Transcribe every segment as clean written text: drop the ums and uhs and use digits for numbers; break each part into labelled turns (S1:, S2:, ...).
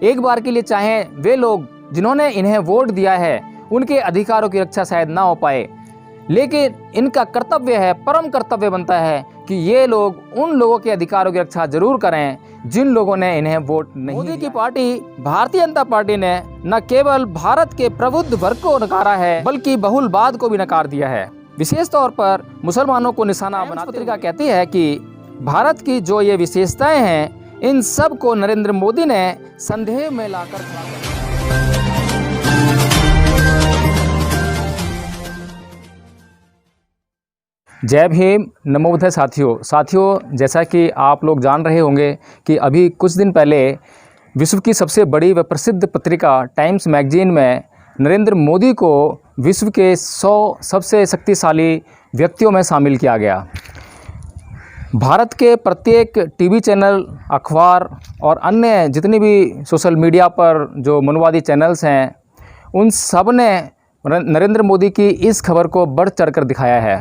S1: एक बार के लिए चाहें वे लोग जिन्होंने इन्हें वोट दिया है उनके अधिकारों की रक्षा शायद ना हो पाए, लेकिन इनका कर्तव्य है, परम कर्तव्य बनता है कि ये लोग उन लोगों के अधिकारों की रक्षा जरूर करें जिन लोगों ने इन्हें वोट नहीं दिया। मोदी की पार्टी भारतीय जनता पार्टी ने न केवल भारत के प्रबुद्ध वर्ग को नकारा है बल्कि बहुलवाद को भी नकार दिया है। विशेष तौर पर मुसलमानों को निशाना बनाते पत्रिका कहती है कि भारत की जो ये विशेषताएं हैं इन सब को नरेंद्र मोदी ने संदेह में लाकर खड़ा कर दिया। जय भीम, नमो बुद्धाय। साथियों, जैसा कि आप लोग जान रहे होंगे कि अभी कुछ दिन पहले विश्व की सबसे बड़ी व प्रसिद्ध पत्रिका टाइम्स मैगजीन में नरेंद्र मोदी को विश्व के 100 सबसे शक्तिशाली व्यक्तियों में शामिल किया गया। भारत के प्रत्येक टीवी चैनल, अखबार और अन्य जितनी भी सोशल मीडिया पर जो मनवादी चैनल्स हैं उन सब ने नरेंद्र मोदी की इस खबर को बढ़ चढ़कर दिखाया है,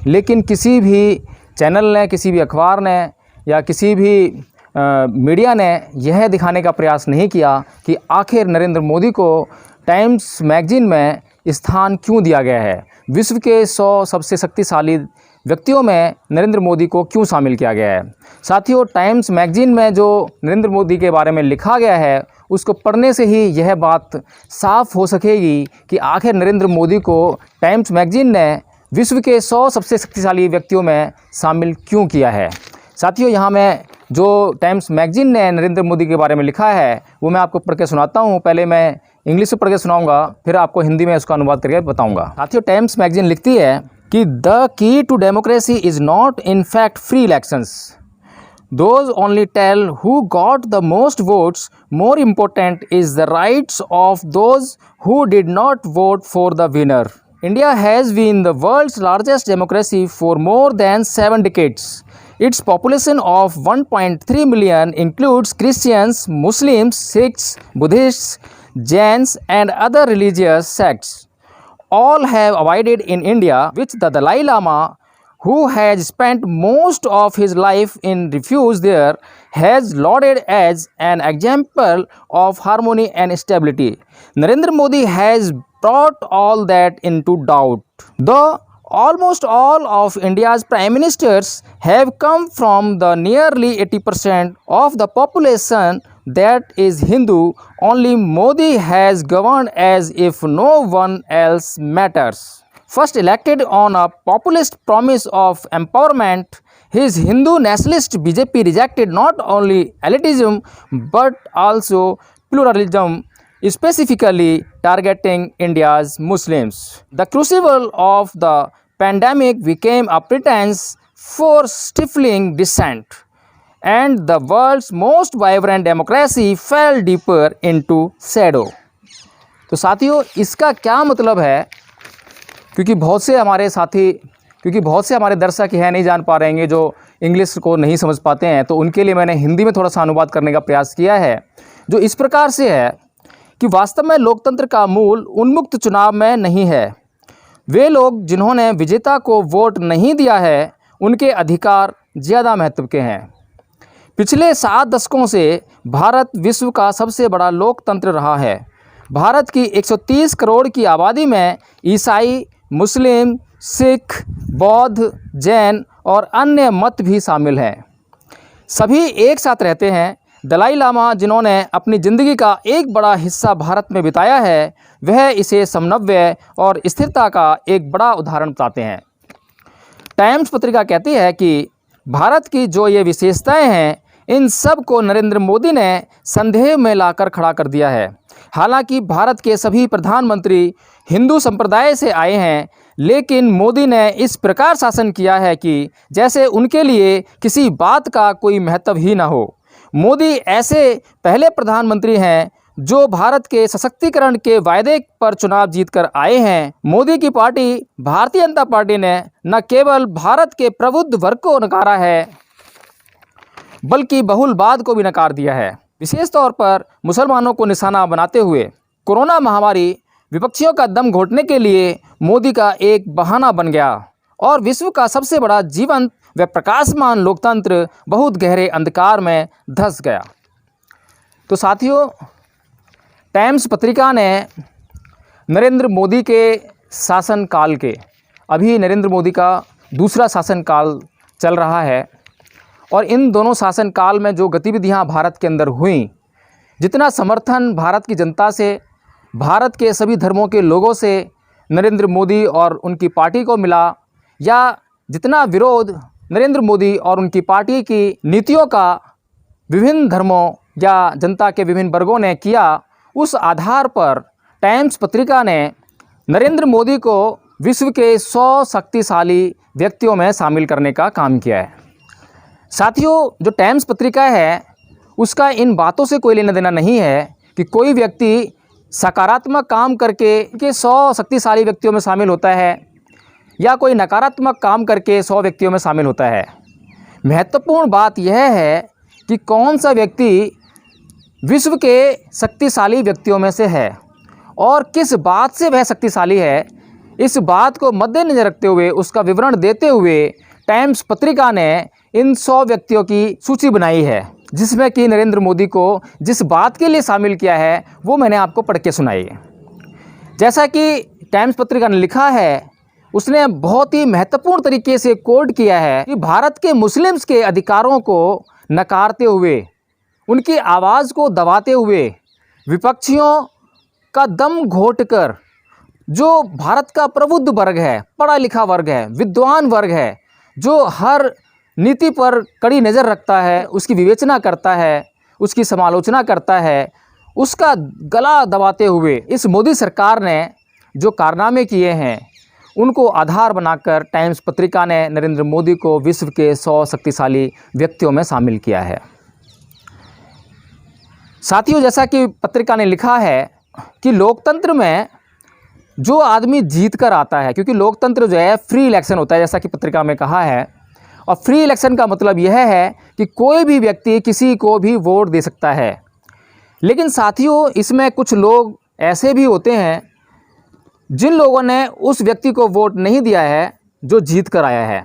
S1: लेकिन किसी भी चैनल ने, किसी भी अखबार ने या किसी भी मीडिया ने यह दिखाने का प्रयास नहीं किया कि आखिर नरेंद्र मोदी को टाइम्स मैगजीन में स्थान क्यों दिया गया है, विश्व के 100 सबसे शक्तिशाली व्यक्तियों में नरेंद्र मोदी को क्यों शामिल किया गया है। साथियों, टाइम्स मैगजीन में जो नरेंद्र मोदी के बारे में लिखा गया है उसको पढ़ने से ही यह बात साफ हो सकेगी कि आखिर नरेंद्र मोदी को टाइम्स मैगजीन ने विश्व के 100 सबसे शक्तिशाली व्यक्तियों में शामिल क्यों किया है। साथियों, यहाँ मैं जो टाइम्स मैगजीन ने नरेंद्र मोदी के बारे में लिखा है वो मैं आपको पढ़ के सुनाता हूँ। पहले मैं इंग्लिश में पढ़ के सुनाऊँगा, फिर आपको हिंदी में उसका अनुवाद करके बताऊँगा। साथियों, टाइम्स मैगजीन लिखती है कि the key to democracy is not in fact free elections, those only tell who got the most votes. More important is the rights of those who did not vote for the winner. India has been the world's largest democracy for more than 7 decades. Its population of 1.3 million includes Christians, Muslims, Sikhs, Buddhists, Jains and other religious sects. All have abided in India, which the Dalai Lama, who has spent most of his life in refuge there, has lauded as an example of harmony and stability. Narendra Modi has brought all that into doubt. Though almost all of India's prime ministers have come from the nearly 80% of the population that is Hindu, only Modi has governed as if no one else matters. First elected on a populist promise of empowerment, his Hindu nationalist BJP rejected not only elitism but also pluralism, specifically targeting India's Muslims. The crucible of the pandemic became a pretense for stifling dissent, and the world's most vibrant democracy fell deeper into shadow. तो साथियों, इसका क्या मतलब है? क्योंकि बहुत से हमारे दर्शक हैं नहीं जान पा रहे हैं जो इंग्लिश को नहीं समझ पाते हैं, तो उनके लिए मैंने हिंदी में थोड़ा सा अनुवाद करने का प्रयास किया है, जो इस प्रकार से है कि वास्तव में लोकतंत्र का मूल उन्मुक्त चुनाव में नहीं है। वे लोग जिन्होंने विजेता को वोट नहीं दिया है उनके अधिकार ज़्यादा महत्व के हैं। पिछले 7 दशकों से भारत विश्व का सबसे बड़ा लोकतंत्र रहा है। भारत की 130 करोड़ की आबादी में ईसाई, मुस्लिम, सिख, बौद्ध, जैन और अन्य मत भी शामिल हैं। सभी एक साथ रहते हैं। दलाई लामा, जिन्होंने अपनी ज़िंदगी का एक बड़ा हिस्सा भारत में बिताया है, वह इसे समन्वय और स्थिरता का एक बड़ा उदाहरण बताते हैं। टाइम्स पत्रिका कहती है कि भारत की जो ये विशेषताएं हैं इन सब को नरेंद्र मोदी ने संदेह में लाकर खड़ा कर दिया है। हालांकि भारत के सभी प्रधानमंत्री हिंदू संप्रदाय से आए हैं, लेकिन मोदी ने इस प्रकार शासन किया है कि जैसे उनके लिए किसी बात का कोई महत्व ही ना हो। मोदी ऐसे पहले प्रधानमंत्री हैं जो भारत के सशक्तिकरण के वायदे पर चुनाव जीतकर आए हैं। मोदी की पार्टी भारतीय जनता पार्टी ने न केवल भारत के प्रबुद्ध वर्ग को नकारा है बल्कि बहुलवाद को भी नकार दिया है। विशेष तौर पर मुसलमानों को निशाना बनाते हुए कोरोना महामारी विपक्षियों का दम घोटने के लिए मोदी का एक बहाना बन गया और विश्व का सबसे बड़ा जीवंत व प्रकाशमान लोकतंत्र बहुत गहरे अंधकार में धंस गया। तो साथियों, टाइम्स पत्रिका ने नरेंद्र मोदी के शासनकाल के, अभी नरेंद्र मोदी का दूसरा शासनकाल चल रहा है, और इन दोनों शासनकाल में जो गतिविधियां भारत के अंदर हुई, जितना समर्थन भारत की जनता से, भारत के सभी धर्मों के लोगों से नरेंद्र मोदी और उनकी पार्टी को मिला, या जितना विरोध नरेंद्र मोदी और उनकी पार्टी की नीतियों का विभिन्न धर्मों या जनता के विभिन्न वर्गों ने किया, उस आधार पर टाइम्स पत्रिका ने नरेंद्र मोदी को विश्व के 100 शक्तिशाली व्यक्तियों में शामिल करने का काम किया है। साथियों, जो टाइम्स पत्रिका है उसका इन बातों से कोई लेना देना नहीं है कि कोई व्यक्ति सकारात्मक काम करके 100 शक्तिशाली व्यक्तियों में शामिल होता है या कोई नकारात्मक काम करके 100 व्यक्तियों में शामिल होता है। महत्वपूर्ण बात यह है कि कौन सा व्यक्ति विश्व के शक्तिशाली व्यक्तियों में से है और किस बात से वह शक्तिशाली है, इस बात को मद्देनजर रखते हुए उसका विवरण देते हुए टाइम्स पत्रिका ने इन 100 व्यक्तियों की सूची बनाई है, जिसमें कि नरेंद्र मोदी को जिस बात के लिए शामिल किया है वो मैंने आपको पढ़ के सुनाई है। जैसा कि टाइम्स पत्रिका ने लिखा है, उसने बहुत ही महत्वपूर्ण तरीके से कोट किया है कि भारत के मुस्लिम्स के अधिकारों को नकारते हुए, उनकी आवाज़ को दबाते हुए, विपक्षियों का दम घोटकर जो भारत का प्रबुद्ध वर्ग है, पढ़ा लिखा वर्ग है, विद्वान वर्ग है, जो हर नीति पर कड़ी नज़र रखता है, उसकी विवेचना करता है, उसकी समालोचना करता है, उसका गला दबाते हुए इस मोदी सरकार ने जो कारनामे किए हैं उनको आधार बनाकर टाइम्स पत्रिका ने नरेंद्र मोदी को विश्व के 100 शक्तिशाली व्यक्तियों में शामिल किया है। साथियों, जैसा कि पत्रिका ने लिखा है कि लोकतंत्र में जो आदमी जीत कर आता है, क्योंकि लोकतंत्र जो है फ्री इलेक्शन होता है, जैसा कि पत्रिका में कहा है, और फ्री इलेक्शन का मतलब यह है कि कोई भी व्यक्ति किसी को भी वोट दे सकता है। लेकिन साथियों, इसमें कुछ लोग ऐसे भी होते हैं जिन लोगों ने उस व्यक्ति को वोट नहीं दिया है जो जीत कर आया है।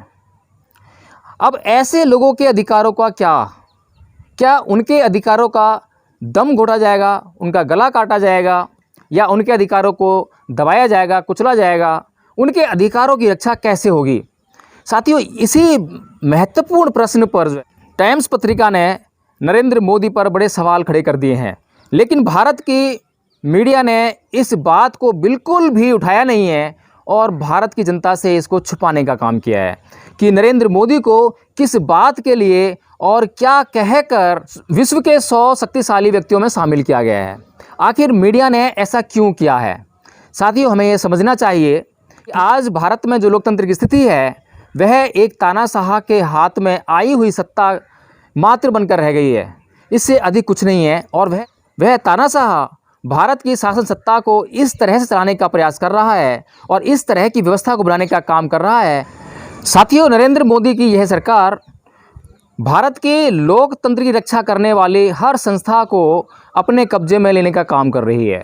S1: अब ऐसे लोगों के अधिकारों का क्या उनके अधिकारों का दम घोटा जाएगा, उनका गला काटा जाएगा, या उनके अधिकारों को दबाया जाएगा, कुचला जाएगा? उनके अधिकारों की रक्षा कैसे होगी? साथियों, इसी महत्वपूर्ण प्रश्न पर टाइम्स पत्रिका ने नरेंद्र मोदी पर बड़े सवाल खड़े कर दिए हैं, लेकिन भारत की मीडिया ने इस बात को बिल्कुल भी उठाया नहीं है और भारत की जनता से इसको छुपाने का काम किया है कि नरेंद्र मोदी को किस बात के लिए और क्या कहकर विश्व के 100 शक्तिशाली व्यक्तियों में शामिल किया गया है। आखिर मीडिया ने ऐसा क्यों किया है? साथियों, हमें यह समझना चाहिए कि आज भारत में जो लोकतंत्र की स्थिति है वह एक तानाशाह के हाथ में आई हुई सत्ता मात्र बनकर रह गई है, इससे अधिक कुछ नहीं है। और वह तानाशाह भारत की शासन सत्ता को इस तरह से चलाने का प्रयास कर रहा है और इस तरह की व्यवस्था को बनाने का काम कर रहा है। साथियों, नरेंद्र मोदी की यह सरकार भारत के लोकतंत्र की रक्षा करने वाली हर संस्था को अपने कब्जे में लेने का काम कर रही है।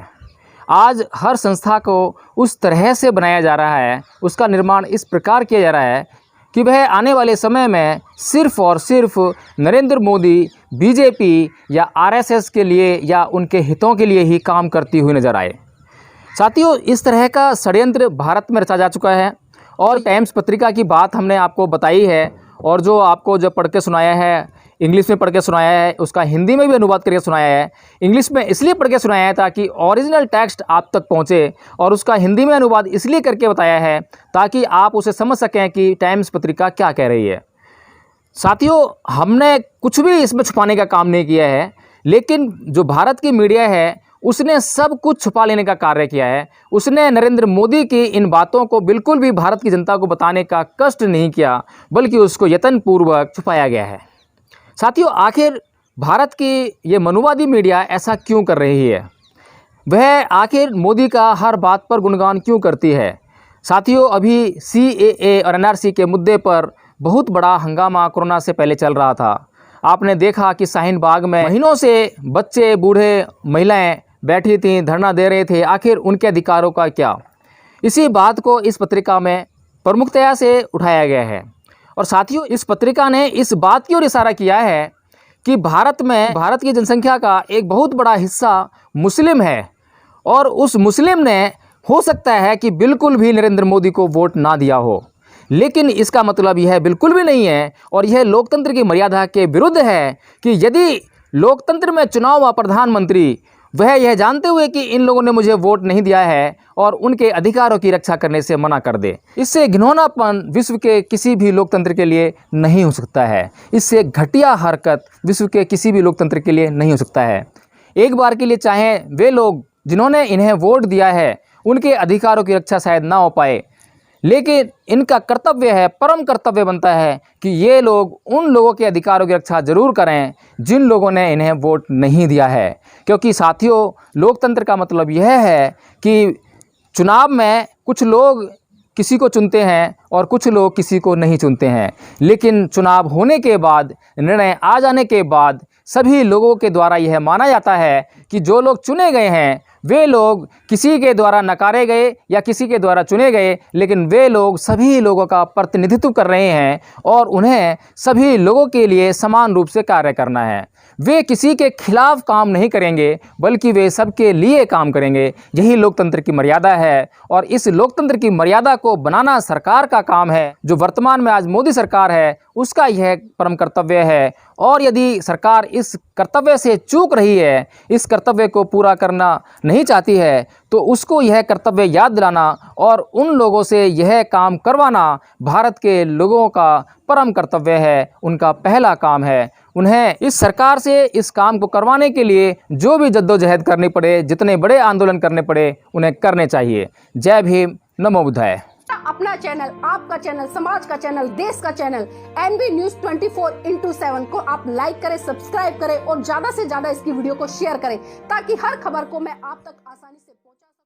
S1: आज हर संस्था को उस तरह से बनाया जा रहा है, उसका निर्माण इस प्रकार किया जा रहा है कि वह आने वाले समय में सिर्फ़ और सिर्फ नरेंद्र मोदी, बीजेपी या आरएसएस के लिए या उनके हितों के लिए ही काम करती हुई नज़र आए। साथियों, इस तरह का षड्यंत्र भारत में रचा जा चुका है और टाइम्स पत्रिका की बात हमने आपको बताई है, और जो आपको जो पढ़ के सुनाया है, इंग्लिश में पढ़ के सुनाया है, उसका हिंदी में भी अनुवाद करके सुनाया है। इंग्लिश में इसलिए पढ़ के सुनाया है ताकि ओरिजिनल टेक्स्ट आप तक पहुंचे, और उसका हिंदी में अनुवाद इसलिए करके बताया है ताकि आप उसे समझ सकें कि टाइम्स पत्रिका क्या कह रही है। साथियों, हमने कुछ भी इसमें छुपाने का काम नहीं किया है, लेकिन जो भारत की मीडिया है उसने सब कुछ छुपा लेने का कार्य किया है। उसने नरेंद्र मोदी की इन बातों को बिल्कुल भी भारत की जनता को बताने का कष्ट नहीं किया, बल्कि उसको यत्नपूर्वक छुपाया गया है। साथियों, आखिर भारत की ये मनुवादी मीडिया ऐसा क्यों कर रही है? वह आखिर मोदी का हर बात पर गुणगान क्यों करती है? साथियों, अभी CAA और NRC के मुद्दे पर बहुत बड़ा हंगामा कोरोना से पहले चल रहा था। आपने देखा कि शाहीन बाग में महीनों से बच्चे, बूढ़े, महिलाएं बैठी थीं, धरना दे रहे थे। आखिर उनके अधिकारों का क्या? इसी बात को इस पत्रिका में प्रमुखतया से उठाया गया है। और साथियों, इस पत्रिका ने इस बात की ओर इशारा किया है कि भारत की जनसंख्या का एक बहुत बड़ा हिस्सा मुस्लिम है, और उस मुस्लिम ने हो सकता है कि बिल्कुल भी नरेंद्र मोदी को वोट ना दिया हो, लेकिन इसका मतलब यह बिल्कुल भी नहीं है और यह लोकतंत्र की मर्यादा के विरुद्ध है कि यदि लोकतंत्र में चुनाव हुआ प्रधानमंत्री, वह यह जानते हुए कि इन लोगों ने मुझे वोट नहीं दिया है और उनके अधिकारों की रक्षा करने से मना कर दे। इससे घिनौनापन विश्व के किसी भी लोकतंत्र के लिए नहीं हो सकता है। इससे घटिया हरकत विश्व के किसी भी लोकतंत्र के लिए नहीं हो सकता है। एक बार के लिए चाहे वे लोग जिन्होंने इन्हें वोट दिया है उनके अधिकारों की रक्षा शायद ना हो पाए, लेकिन इनका कर्तव्य है, परम कर्तव्य बनता है कि ये लोग उन लोगों के अधिकारों की रक्षा जरूर करें जिन लोगों ने इन्हें वोट नहीं दिया है। क्योंकि साथियों, लोकतंत्र का मतलब यह है कि चुनाव में कुछ लोग किसी को चुनते हैं और कुछ लोग किसी को नहीं चुनते हैं, लेकिन चुनाव होने के बाद, निर्णय आ जाने के बाद सभी लोगों के द्वारा यह माना जाता है कि जो लोग चुने गए हैं वे लोग किसी के द्वारा नकारे गए या किसी के द्वारा चुने गए, लेकिन वे लोग सभी लोगों का प्रतिनिधित्व कर रहे हैं और उन्हें सभी लोगों के लिए समान रूप से कार्य करना है। वे किसी के खिलाफ काम नहीं करेंगे बल्कि वे सबके लिए काम करेंगे। यही लोकतंत्र की मर्यादा है और इस लोकतंत्र की मर्यादा को बनाना सरकार का काम है। जो वर्तमान में आज मोदी सरकार है उसका यह परम कर्तव्य है और यदि सरकार इस कर्तव्य से चूक रही है, इस कर्तव्य को पूरा करना नहीं चाहती है, तो उसको यह कर्तव्य याद दिलाना और उन लोगों से यह काम करवाना भारत के लोगों का परम कर्तव्य है, उनका पहला काम है। उन्हें इस सरकार से इस काम को करवाने के लिए जो भी जद्दोजहद करनी पड़े, जितने बड़े आंदोलन करने पड़े, उन्हें करने चाहिए। जय भीम, नमो बुद्धाय।
S2: अपना चैनल, आपका चैनल, समाज का चैनल, देश का चैनल एनबी न्यूज 24/7 को आप लाइक करें, सब्सक्राइब करें और ज्यादा से ज्यादा इसकी वीडियो को शेयर करें ताकि हर खबर को मैं आप तक आसानी से पहुंचा सकूं।